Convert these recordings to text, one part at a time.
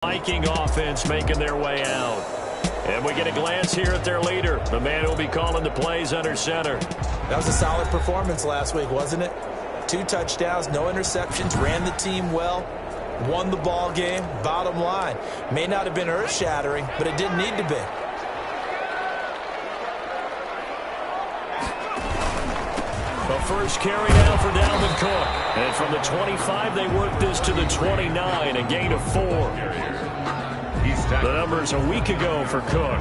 Viking offense making their way out. And we get a glance here at their leader, the man who will be calling the plays under center. That was a solid performance last week, wasn't it? 2 touchdowns, no interceptions, ran the team well, won the ball game. Bottom line, may not have been earth-shattering, but it didn't need to be. The first carry now for Dalvin Cook. And from the 25, they work this to the 29, a gain of 4. The numbers a week ago for Cook.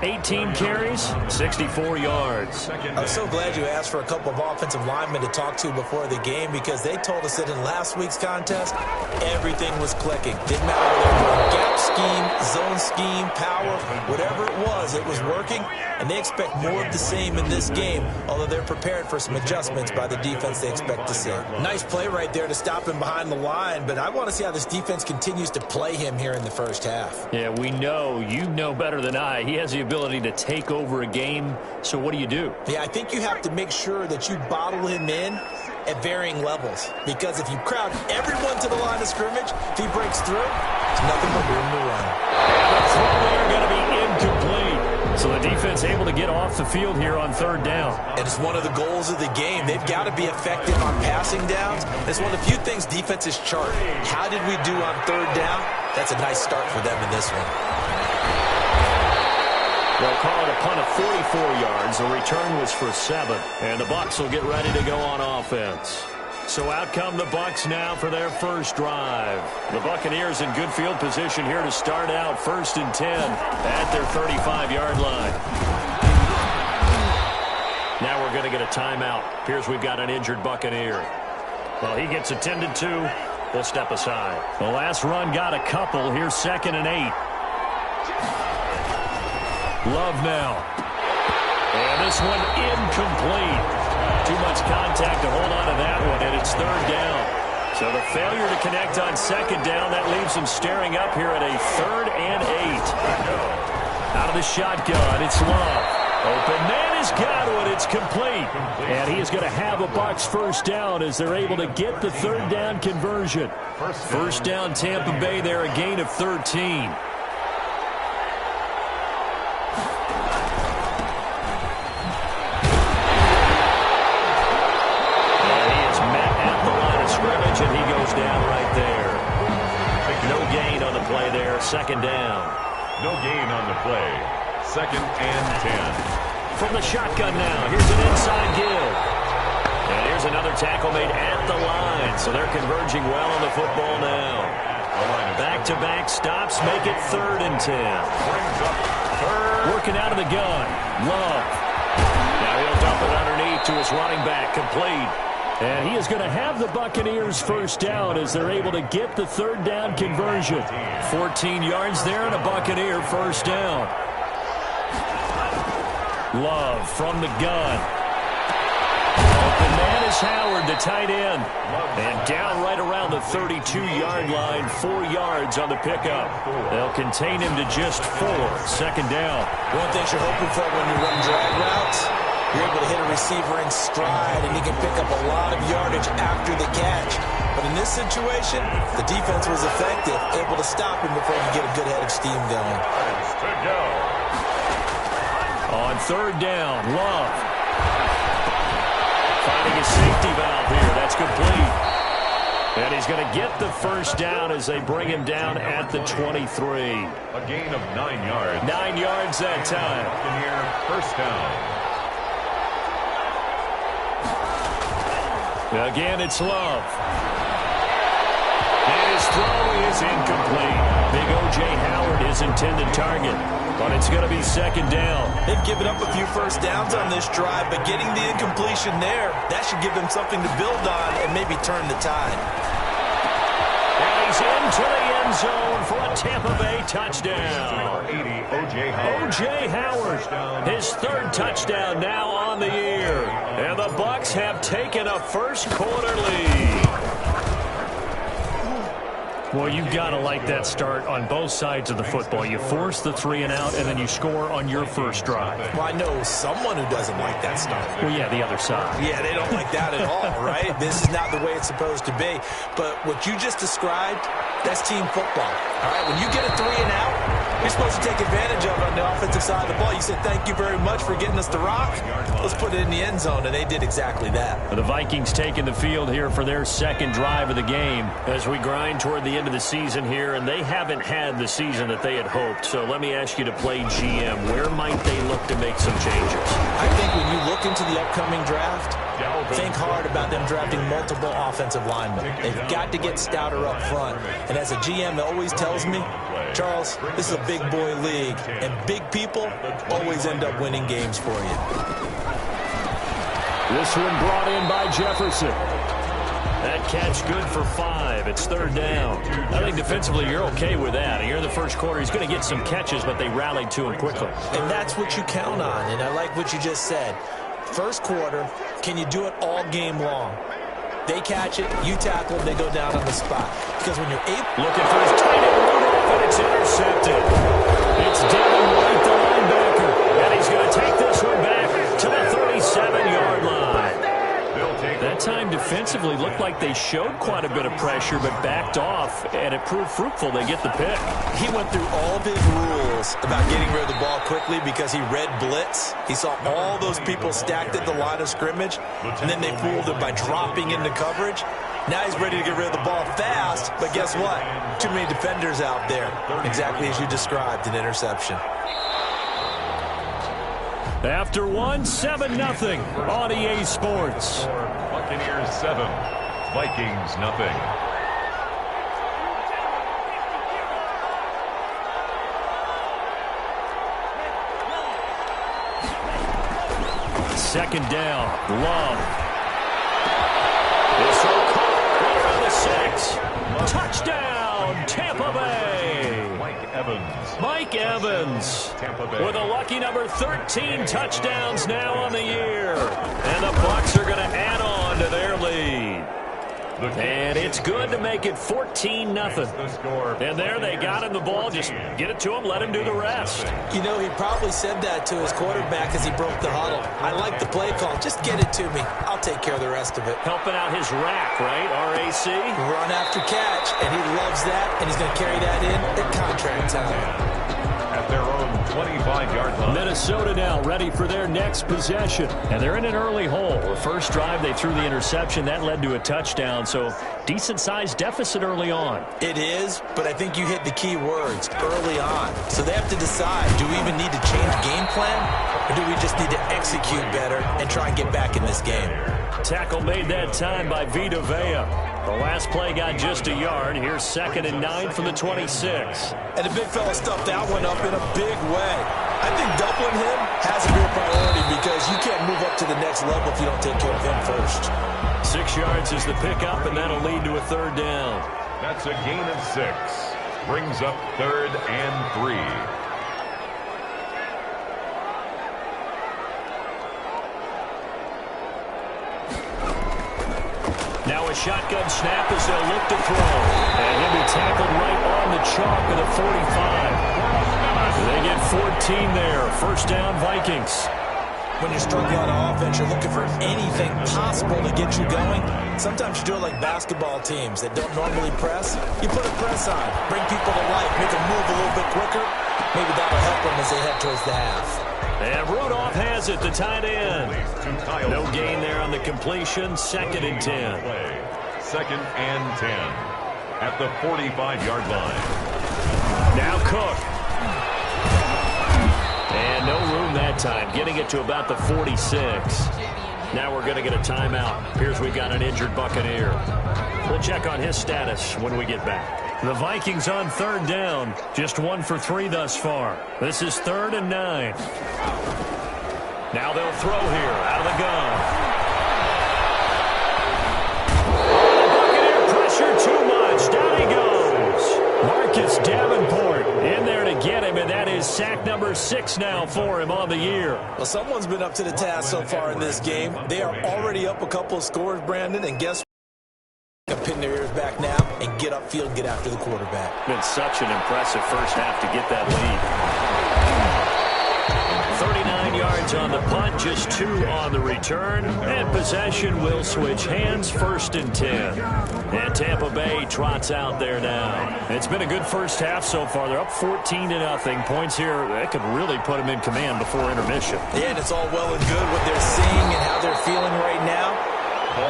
18 carries, 64 yards. I'm so glad you asked for a couple of offensive linemen to talk to before the game, because they told us that in last week's contest, everything was clicking. Didn't matter whether they were gap scheme, zone scheme, power, whatever it was working, and they expect more of the same in this game, although they're prepared for some adjustments by the defense they expect to see. Nice play right there to stop him behind the line, but I want to see how this defense continues to play him here in the first half. Yeah, we know, you know better than I, he has the ability to take over a game, so what do you do? Yeah, I think you have to make sure that you bottle him in at varying levels, because if you crowd everyone to the line of scrimmage, if he breaks through, there's nothing but room to run. The throw there going to be incomplete. So the defense able to get off the field here on 3rd down. And it's one of the goals of the game. They've got to be effective on passing downs. It's one of the few things defenses chart. How did we do on 3rd down? That's a nice start for them in this one. They'll call it a punt of 44 yards. The return was for 7. And the Bucs will get ready to go on offense. So out come the Bucs now for their first drive. The Buccaneers in good field position here to start out 1st and 10 at their 35-yard line. Now we're going to get a timeout. Appears we've got an injured Buccaneer. Well, he gets attended to. We'll step aside. The last run got a couple. Here's 2nd and 8. Love now. And this one incomplete. Too much contact to hold on to that one, and it's 3rd down. So the failure to connect on 2nd down, that leaves him staring up here at a 3rd and 8. Out of the shotgun, it's Love. Open man has got one. It's complete. And he is going to have a Bucs first down as they're able to get the 3rd down conversion. First down Tampa Bay there, a gain of 13. And he goes down right there. No gain on the play there. 2nd down. No gain on the play. 2nd and 10. From the shotgun now. Here's an inside give. And here's another tackle made at the line. So they're converging well on the football now. Back-to-back stops make it 3rd and 10. Working out of the gun. Love. Now he'll dump it underneath to his running back. Complete. And he is going to have the Buccaneers first down as they're able to get the 3rd down conversion. 14 yards there and a Buccaneer first down. Love from the gun. Open man is Howard, the tight end. And down right around the 32-yard line, 4 yards on the pickup. They'll contain him to just 4. 2nd down. One thing you're hoping for when you run drag routes, you're able to hit a receiver in stride, and he can pick up a lot of yardage after the catch. But in this situation, the defense was effective, able to stop him before he get a good head of steam going. On 3rd down, Love. Finding a safety valve here. That's complete. And he's going to get the first down as they bring him down at the 23. A gain of 9 yards. 9 yards that time. First down. Again, it's Love. And his throw is incomplete. Big O.J. Howard, his intended target. But it's going to be 2nd down. They've given up a few first downs on this drive, but getting the incompletion there, that should give them something to build on and maybe turn the tide. And he's into the end zone for a Tampa Bay touchdown. 80, O.J. Howard. O.J. Howard, his 3rd touchdown now on the year. And the Bucs have taken a first-quarter lead. Well, you've got to like that start on both sides of the football. You force the 3 and out, and then you score on your first drive. Well, I know someone who doesn't like that start. Well, yeah, the other side. Yeah, they don't like that at all, right? This is not the way it's supposed to be. But what you just described That's team football. All right, when you get a 3 and out, you're supposed to take advantage of it on the offensive side of the ball. You said, thank you very much for getting us the rock. Let's put it in the end zone, and they did exactly that. The Vikings taking the field here for their second drive of the game as we grind toward the end of the season here, and they haven't had the season that they had hoped. So let me ask you to play GM. Where might they look to make some changes? I think when you look into the upcoming draft, think hard about them drafting multiple offensive linemen. They've got to get stouter up front. And as a GM always tells me, Charles, this is a big boy league, and big people always end up winning games for you. This one brought in by Jefferson. That catch good for 5. It's third down. I think defensively you're okay with that. Here in the first quarter, he's going to get some catches, but they rallied to him quickly. And that's what you count on, and I like what you just said. First quarter, can you do it all game long? They catch it, you tackle them, they go down on the spot. Because when you're looking for his tight end Rudolph, and it's intercepted. It's Devin White, the linebacker, and he's going to take this one back to the 37-yard line. That time defensively looked like they showed quite a bit of pressure, but backed off, and it proved fruitful. They get the pick. He went through all of his rules about getting rid of the ball quickly because he read blitz. He saw all those people stacked at the line of scrimmage, and then they fooled him by dropping into coverage. Now he's ready to get rid of the ball fast, but guess what? Too many defenders out there. Exactly as you described, an interception. After 7-0 on EA Sports. Buccaneers 7, Vikings nothing. Second down, Love. This will caught around the 6. Touchdown, Tampa Bay. Mike Evans with a lucky number 13 touchdowns now on the year. And the Bucs are going to add on to their lead. And it's good to make it 14-0. And there they got him the ball. Just get it to him, let him do the rest. You know, he probably said that to his quarterback as he broke the huddle. I like the play call. Just get it to me. I'll take care of the rest of it. Helping out his rack, right? R-A-C? Run after catch. And he loves that, and he's going to carry that in at contract time. At their own 25-yard line. Minnesota now ready for their next possession. And they're in an early hole. The first drive, they threw the interception. That led to a touchdown. So decent-sized deficit early on. It is, but I think you hit the key words, early on. So they have to decide, do we even need to change game plan? Or do we just need to execute better and try and get back in this game? Tackle made that time by Vita Vea. The last play got just a yard. Here's 2nd and 9 from the 26. And the big fella stuffed that one up in a big way. I think doubling him has to be a priority because you can't move up to the next level if you don't take care of him first. 6 yards is the pickup, and that'll lead to a third down. That's a gain of 6. Brings up 3rd and 3. Now a shotgun snap as they'll look to throw. And he'll be tackled right on the chalk of the 45. They get 14 there. First down, Vikings. When you're struggling on offense, you're looking for anything possible to get you going. Sometimes you do it like basketball teams that don't normally press. You put a press on, bring people to life, make them move a little bit quicker. Maybe that'll help them as they head towards the half. And Rudolph has it, the tight end. No gain there on the completion. 2nd and 10. 2nd and 10 at the 45-yard line. Now Cook. And no room that time, getting it to about the 46. Now we're going to get a timeout. Appears we've got an injured Buccaneer. We'll check on his status when we get back. The Vikings on 3rd down. Just 1 for 3 thus far. This is 3rd and 9. Now they'll throw here out of the gun. Buccaneer pressure too much. Down he goes. Marcus Davenport in there to get him, and that is sack number 6 now for him on the year. Well, someone's been up to the task so far in this game. They are already up a couple of scores, Brandon, and guess what? Pin their ears back now and get upfield, get after the quarterback. Been such an impressive first half to get that lead. 39 yards yards on the punt, just 2 on the return. And possession will switch hands, 1st and 10. And Tampa Bay trots out there now. It's been a good first half so far. They're up 14-0. Points here, that could really put them in command before intermission. Yeah, and it's all well and good what they're seeing and how they're feeling right now.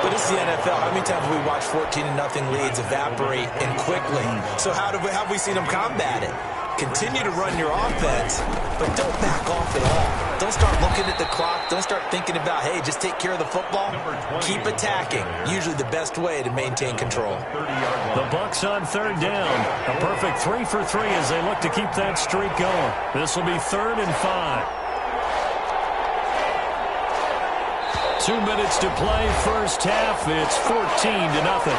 But it's the NFL. How many times have we watched 14-0 leads evaporate and quickly? So how have we seen them combat it? Continue to run your offense, but don't back off at all. Don't start looking at the clock. Don't start thinking about, hey, just take care of the football. Keep attacking. Usually the best way to maintain control. The Bucs on 3rd down. A perfect 3 for 3 as they look to keep that streak going. This will be 3rd and 5. 2 minutes to play, first half. It's 14-0.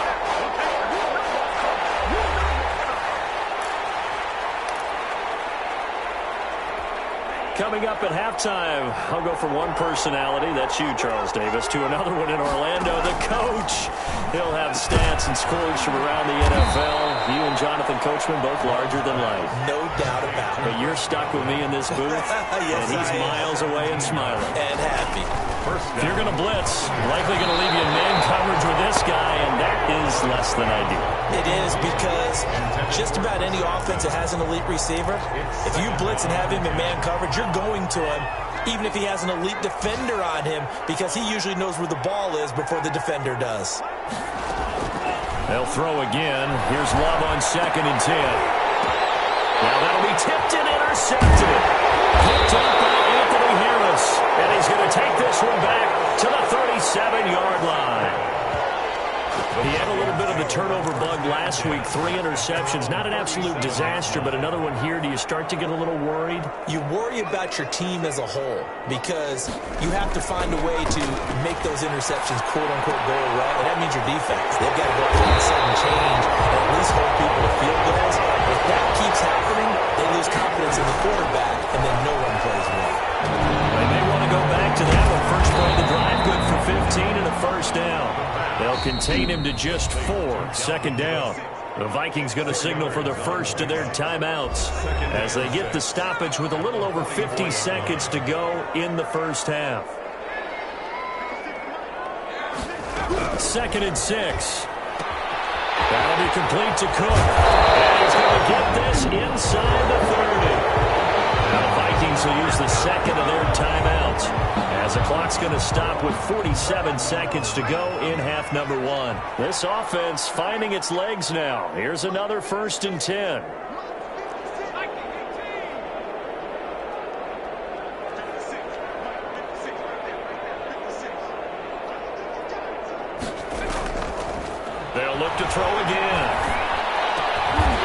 Coming up at halftime, I'll go from one personality, that's you, Charles Davis, to another one in Orlando, the coach. He'll have stats and scores from around the NFL. You and Jonathan Coachman, both larger than life. No doubt about it. But you're stuck with me in this booth, yes, and he's miles away and smiling. And happy. If you're going to blitz, likely going to leave you in man coverage with this guy, and that is less than ideal. It is, because just about any offense that has an elite receiver, if you blitz and have him in man coverage, you're going to him, even if he has an elite defender on him, because he usually knows where the ball is before the defender does. They'll throw again. Here's Love on 2nd and 10. Now that'll be tipped and intercepted. Picked up by Anthony Harris. And he's going to take this one back to the 37-yard line. He had a little bit of a turnover bug last week, 3 interceptions. Not an absolute disaster, but another one here. Do you start to get a little worried? You worry about your team as a whole because you have to find a way to make those interceptions, quote-unquote, go away, and that means your defense. They've got to go out and sudden change and at least hold people to field goals. If that keeps happening, they lose confidence in the quarterback, and then no one plays well. They may want to go back to that one. First play of the drive, good for 15 and a first down. They'll contain him to just 4. 2nd down. The Vikings going to signal for the first of their timeouts as they get the stoppage with a little over 50 seconds to go in the first half. 2nd and 6. That'll be complete to Cook. And he's going to get this inside the 30. Now the Vikings will use the second of their timeouts as the clock's going to stop with 47 seconds to go in half number 1. This offense finding its legs now. Here's another 1st and 10. They'll look to throw again.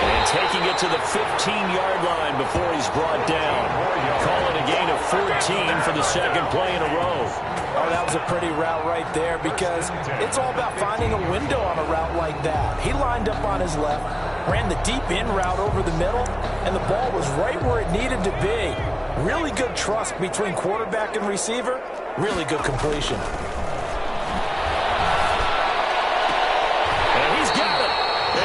And taking it to the 15-yard line before he's brought down. Call it a gain of 14 for the second play in a row. Oh, that was a pretty route right there because it's all about finding a window on a route like that. He lined up on his left, ran the deep in route over the middle, and the ball was right where it needed to be. Really good trust between quarterback and receiver. Really good completion.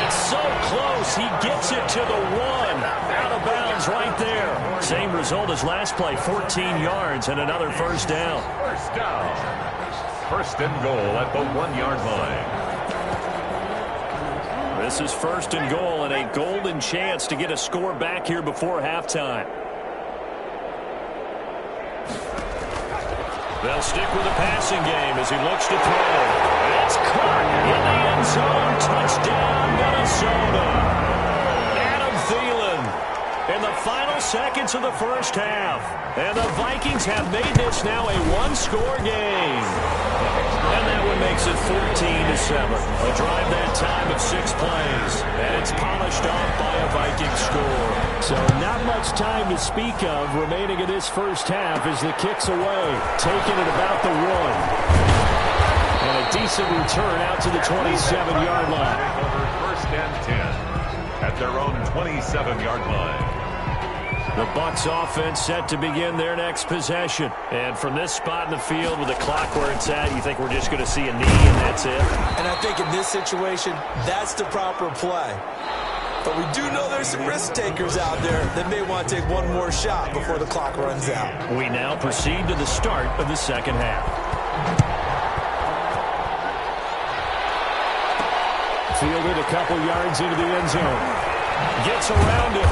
So close, he gets it to the 1. Out of bounds right there. Same result as last play, 14 yards and another first down. First down. 1st and goal at the 1-yard line. This is 1st and goal and a golden chance to get a score back here before halftime. They'll stick with the passing game as he looks to throw. It's caught in the end zone. Touchdown, Minnesota. Adam Thielen in the final seconds of the first half. And the Vikings have made this now a 1-score game. And that one makes it 14-7. A drive that time of 6 plays. And it's polished off by a Viking score. So not much time to speak of remaining in this first half as the kick's away. Taking it about the 1. And a decent return out to the 27-yard line. Over 1st and 10 at their own 27-yard line. The Bucs offense set to begin their next possession. And from this spot in the field with the clock where it's at, you think we're just going to see a knee and that's it? And I think in this situation, that's the proper play. But we do know there's some risk takers out there that may want to take one more shot before the clock runs out. We now proceed to the start of the second half. Fielded a couple yards into the end zone. Gets around it.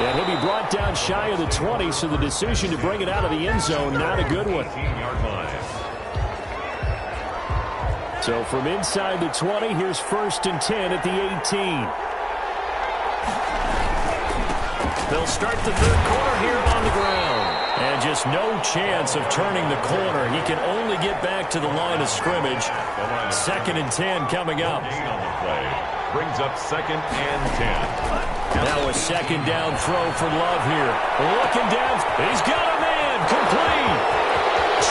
And he'll be brought down shy of the 20, so the decision to bring it out of the end zone, not a good one. So from inside the 20, here's 1st and 10 at the 18. They'll start the third quarter here on the ground. And just no chance of turning the corner. He can only get back to the line of scrimmage. 2nd and 10 coming up. Brings up 2nd and 10. Now a 2nd down throw for Love here. Looking down. He's got a man. Complete.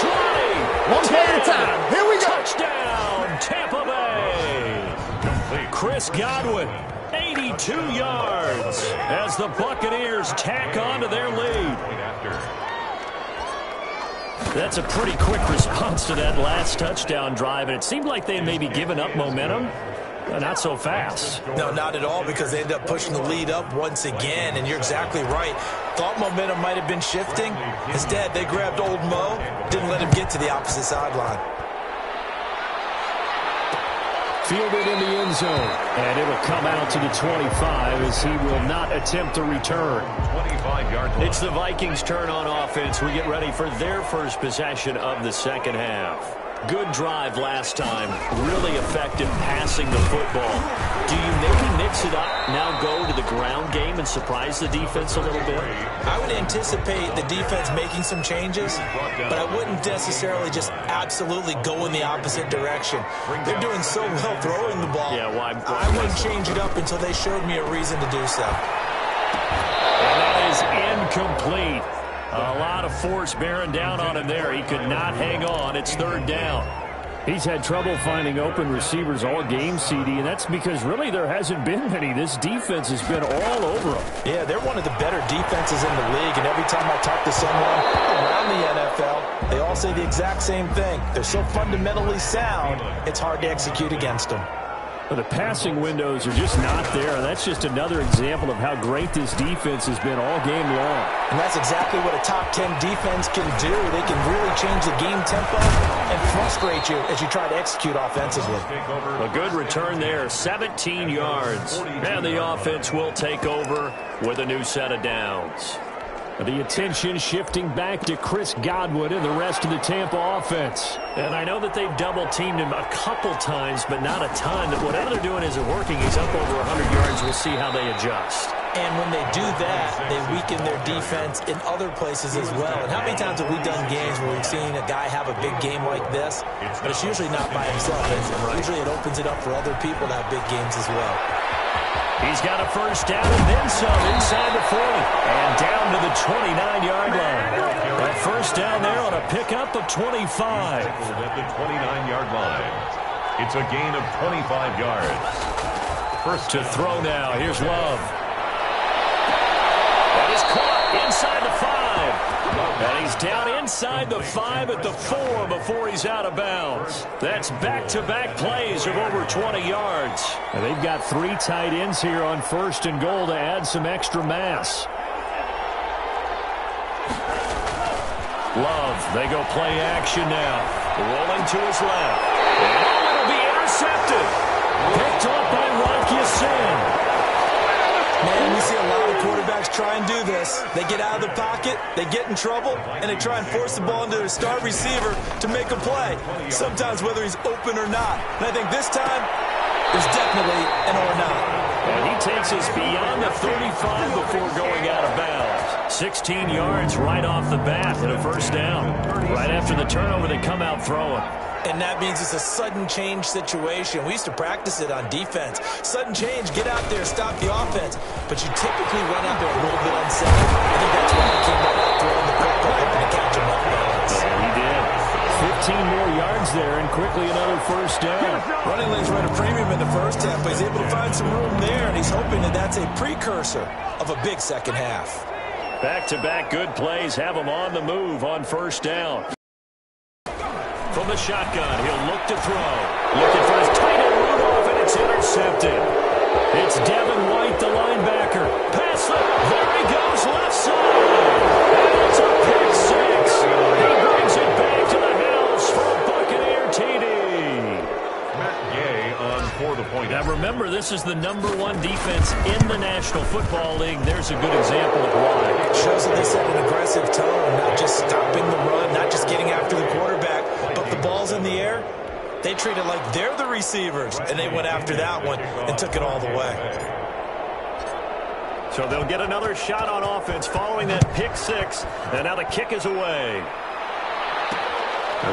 20. One play at a time. Here we go. Touchdown, Tampa Bay. Chris Godwin, 82 yards as the Buccaneers tack on to their lead. That's a pretty quick response to that last touchdown drive, and it seemed like they may be giving up momentum. Not so fast. No, not at all, because they ended up pushing the lead up once again, and you're exactly right. Thought momentum might have been shifting. Instead, they grabbed old Mo, didn't let him get to the opposite sideline. Fielded in the end zone, and it'll come out to the 25 as he will not attempt to return. 25-yard line. It's the Vikings' turn on offense. We get ready for their first possession of the second half. Good drive last time. Really effective passing the football. Do you maybe mix it up, now go to the ground game and surprise the defense a little bit? I would anticipate the defense making some changes, but I wouldn't necessarily just absolutely go in the opposite direction. They're doing so well throwing the ball. Yeah, why? I wouldn't change it up until they showed me a reason to do so. And that is incomplete. A lot of force bearing down on him there. He could not hang on. It's 3rd down. He's had trouble finding open receivers all game, CD, and that's because really there hasn't been many. This defense has been all over him. Yeah, they're one of the better defenses in the league, and every time I talk to someone around the NFL, they all say the exact same thing. They're so fundamentally sound, it's hard to execute against them. But the passing windows are just not there. That's just another example of how great this defense has been all game long. And that's exactly what a top 10 defense can do. They can really change the game tempo and frustrate you as you try to execute offensively. A good return there, 17 yards. And the offense will take over with a new set of downs. The attention shifting back to Chris Godwin and the rest of the Tampa offense. And I know that they've double-teamed him a couple times, but not a ton. Whatever they're doing isn't working. He's up over 100 yards. We'll see how they adjust. And when they do that, they weaken their defense in other places as well. And how many times have we done games where we've seen a guy have a big game like this, but it's usually not by himself. Usually it opens it up for other people to have big games as well. He's got a 1st down and then some inside the 40 and down to the 29-yard line. That 1st down there on a pickup of 25. At the 29-yard line. It's a gain of 25 yards. First to throw now. Here's Love. That is caught inside the 5. And he's down inside the 5 at the 4 before he's out of bounds. That's back-to-back plays of over 20 yards. And they've got 3 tight ends here on 1st and goal to add some extra mass. Love, they go play action now. Rolling to his left. And it'll be intercepted. Picked off by Rock Ya-Sin. Man, we see a lot of quarterbacks try and do this. They get out of the pocket, they get in trouble, and they try and force the ball into their star receiver to make a play, sometimes whether he's open or not. And I think this time, there's definitely an or not. And he takes us beyond the 35 before going out of bounds. 16 yards right off the bat and a 1st down. Right after the turnover, they come out throwing. And that means it's a sudden change situation. We used to practice it on defense. Sudden change, get out there, stop the offense. But you typically run out there a little bit unsettled. I think that's why he came out throwing the quick ball and to catch him off balance. Yeah, he did. 15 more yards there and quickly another 1st down. Running lanes ran a premium in the 1st half, but he's able to find some room there, and he's hoping that that's a precursor of a big second half. Back-to-back good plays have him on the move on 1st down. From the shotgun, he'll look to throw. Looking for his tight end Rudolph, and it's intercepted. It's Devin White, the linebacker. Pass it. There he goes, left side. And it's a pick six. He brings it back to the house for a Buccaneer TD. Matt Gay on for the point. Now remember, this is the #1 defense in the National Football League. There's a good example of why. It shows that they set an aggressive tone, not just stopping the run, not just getting after the quarterback, but the ball's in the air. They treat it like they're the receivers, and they went after that one and took it all the way. So they'll get another shot on offense following that pick six, and now the kick is away.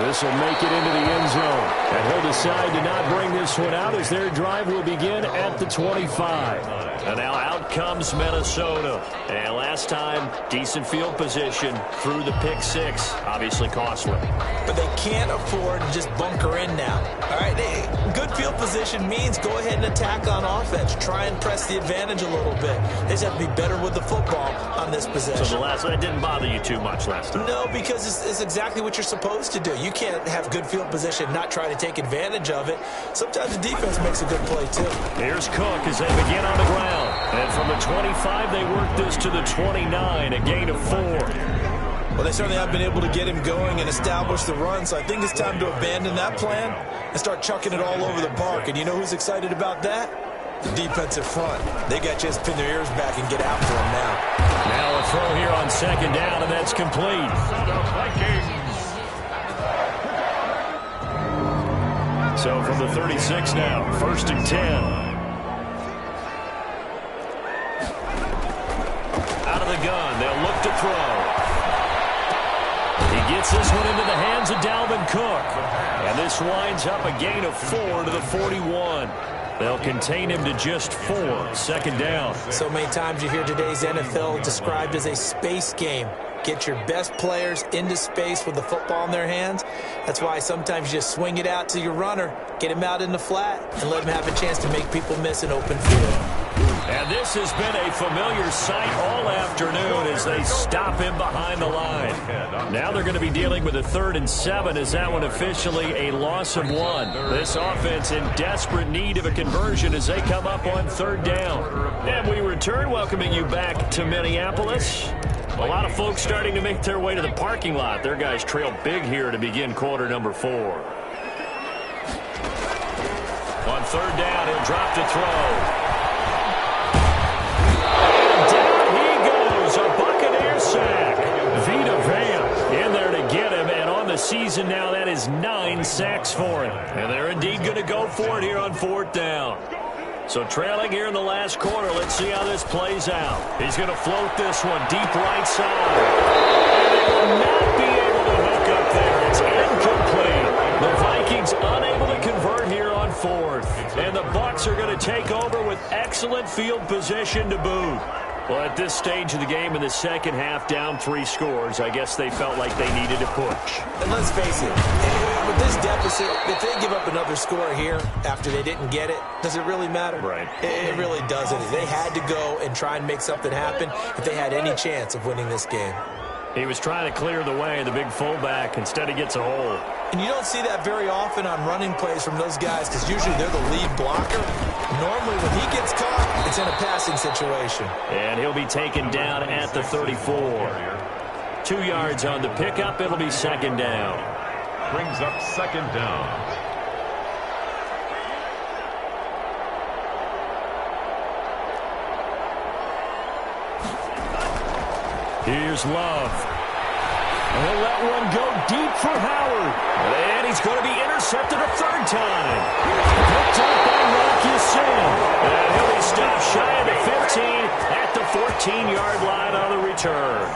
This will make it into the end zone, and he'll decide to not bring this one out as their drive will begin at the 25. And now out comes Minnesota. And last time, decent field position through the pick six, obviously costly. But they can't afford to just bunker in now. All right, good field position means go ahead and attack on offense. Try and press the advantage a little bit. They just have to be better with the football on this possession. So that didn't bother you too much last time? No, because it's exactly what you're supposed to do. You can't have good field position, not try to take advantage of it. Sometimes the defense makes a good play, too. Here's Cook as they begin on the ground. And from the 25, they work this to the 29, a gain of 4. Well, they certainly have been able to get him going and establish the run, so I think it's time to abandon that plan and start chucking it all over the park. And you know who's excited about that? The defensive front. They got to just pin their ears back and get after him now. Now a throw here on second down, and that's complete. So from the 36 now, 1st and 10. Out of the gun, they'll look to throw. He gets this one into the hands of Dalvin Cook. And this winds up a gain of 4 to the 41. They'll contain him to just 4, 2nd down. So many times you hear today's NFL described as a space game. Get your best players into space with the football in their hands. That's why sometimes you just swing it out to your runner, get him out in the flat, and let him have a chance to make people miss an open field. And this has been a familiar sight all afternoon as they stop him behind the line. Now they're going to be dealing with a 3rd and 7 as that one officially a loss of 1. This offense in desperate need of a conversion as they come up on 3rd down. And we return, welcoming you back to Minneapolis. A lot of folks starting to make their way to the parking lot. Their guys trail big here to begin quarter number 4. On 3rd down, he'll drop to throw. A Buccaneer sack. Vita Vea in there to get him, and on the season now, that is 9 sacks for him. And they're indeed going to go for it here on 4th down. So trailing here in the last quarter, let's see how this plays out. He's going to float this one deep right side. And they will not be able to hook up there. It's incomplete. The Vikings unable to convert here on 4th. And the Bucs are going to take over with excellent field position to boot. Well, at this stage of the game in the second half, down 3 scores, I guess they felt like they needed to push. And let's face it, with this deficit, if they give up another score here after they didn't get it, does it really matter? Right. It really doesn't. They had to go and try and make something happen if they had any chance of winning this game. He was trying to clear the way, the big fullback. Instead, he gets a hole. And you don't see that very often on running plays from those guys because usually they're the lead blocker. Normally, when he gets caught, it's in a passing situation. And he'll be taken down at the 34. 2 yards on the pickup. It'll be 2nd down. Brings up 2nd down. Here's Love. And he'll let one go deep for Howard. And he's going to be intercepted a 3rd time. Picked up by Rocky Sin. And he'll be stopped shy of the 15 at the 14-yard line on the return.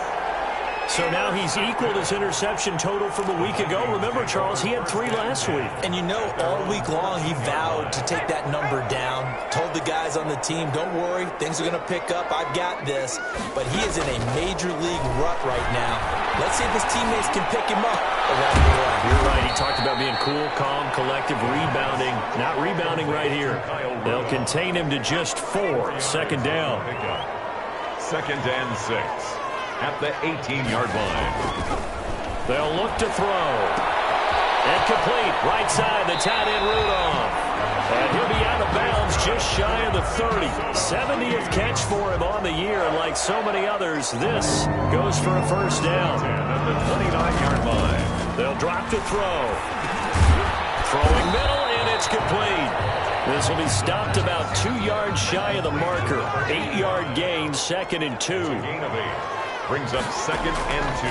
So now he's equaled his interception total from a week ago. Remember, Charles, he had 3 last week. And you know, all week long he vowed to take that number down. Told the guys on the team, don't worry, things are going to pick up. I've got this. But he is in a major league rut right now. Let's see if his teammates can pick him up around the run. You're right. He talked about being cool, calm, collective, rebounding. Not rebounding right here. They'll contain him to just 4. 2nd down. 2nd and 6. At the 18-yard line. They'll look to throw. And complete. Right side, the tight end Rudolph. And he'll be out of bounds just shy of the 30. 70th catch for him on the year, and like so many others, this goes for a first down. At the 29-yard line. They'll drop to throw. Throwing middle, and it's complete. This will be stopped about 2 yards shy of the marker. 8-yard gain, 2nd and 2. Gain of 8. Brings up 2nd and 2.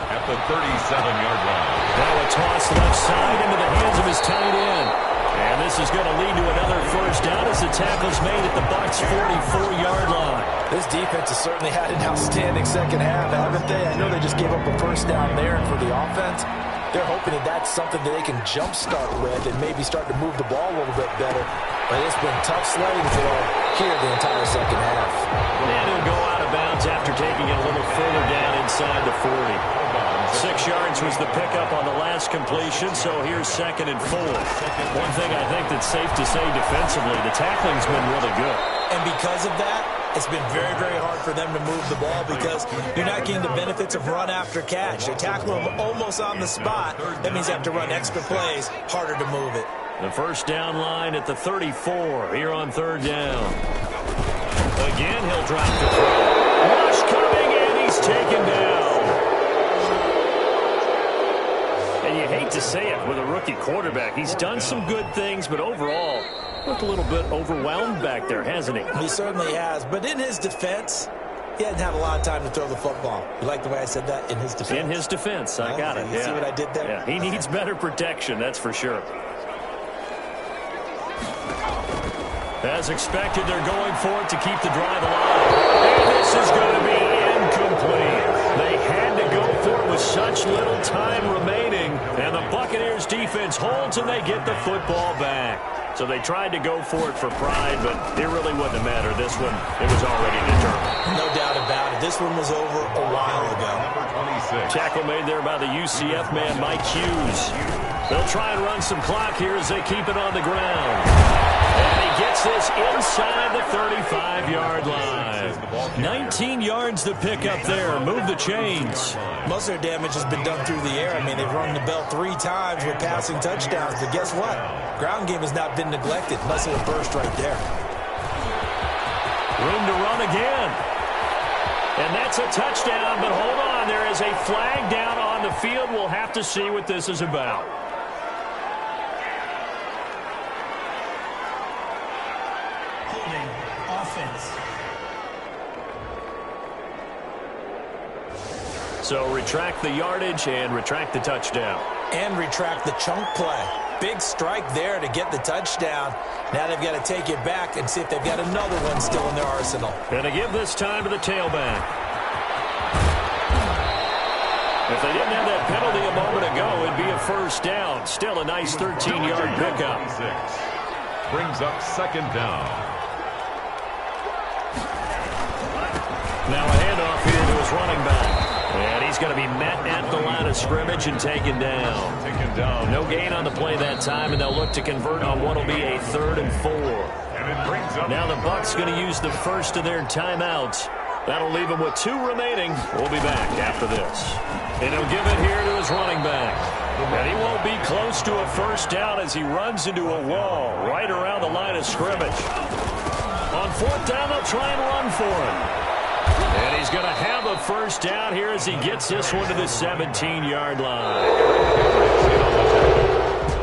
At the 37-yard line. Now a toss left side into the hands of his tight end. And this is going to lead to another first down as the tackle's made at the Bucs' 44-yard line. This defense has certainly had an outstanding second half, haven't they? I know they just gave up a first down there, and for the offense, they're hoping that that's something that they can jumpstart with and maybe start to move the ball a little bit better. But it's been tough sledding for them here the entire second half. And he'll go out of bounds after taking it a little further down inside the 40. 6 yards was the pickup on the last completion, so here's 2nd and 4. One thing I think that's safe to say defensively, the tackling's been really good. And because of that, it's been very, very hard for them to move the ball because you're not getting the benefits of run after catch. They tackle them almost on the spot. That means they have to run extra plays, harder to move it. The first down line at the 34 here on 3rd down. Again, he'll drop the throw. Rush coming, and he's taken down. And you hate to say it with a rookie quarterback. He's done some good things, but overall, looked a little bit overwhelmed back there, hasn't he? He certainly has. But in his defense, he hasn't had a lot of time to throw the football. You like the way I said that? In his defense? In his defense. I got it. You see what I did there? Yeah, he needs better protection, that's for sure. As expected, they're going for it to keep the drive alive. And this is going to be incomplete. They had to go for it with such little time remaining. And the Buccaneers defense holds and they get the football back. So they tried to go for it for pride, but it really wouldn't have mattered. This one, it was already determined. No doubt about it. This one was over a while ago. Number 26. Tackle made there by the UCF man, Mike Hughes. They'll try and run some clock here as they keep it on the ground. And he gets this inside the 35-yard line. 19 yards to pick up there. Move the chains. Most of their damage has been done through the air. I mean, they've rung the bell 3 times with passing touchdowns. But guess what? Ground game has not been neglected. Nice little burst right there. Room to run again. And that's a touchdown, but hold on. There is a flag down on the field. We'll have to see what this is about. So retract the yardage and retract the touchdown. And retract the chunk play. Big strike there to get the touchdown. Now they've got to take it back and see if they've got another one still in their arsenal. And to give this time to the tailback. If they didn't have that penalty a moment ago, it'd be a first down. Still a nice 13-yard pickup. Brings up 2nd down. Now a handoff here to his running back. And he's going to be met at the line of scrimmage and taken down. Taken down. No gain on the play that time, and they'll look to convert on what will be a 3rd and 4. And it brings up. Now the Bucs going to use the first of their timeouts. That'll leave them with 2 remaining. We'll be back after this. And he'll give it here to his running back. And he won't be close to a first down as he runs into a wall right around the line of scrimmage. On 4th down, they'll try and run for him. And he's going to have a first down here as he gets this one to the 17-yard line.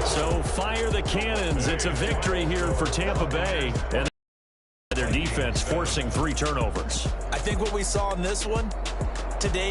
So fire the cannons. It's a victory here for Tampa Bay. And their defense forcing 3 turnovers. I think what we saw in this one, today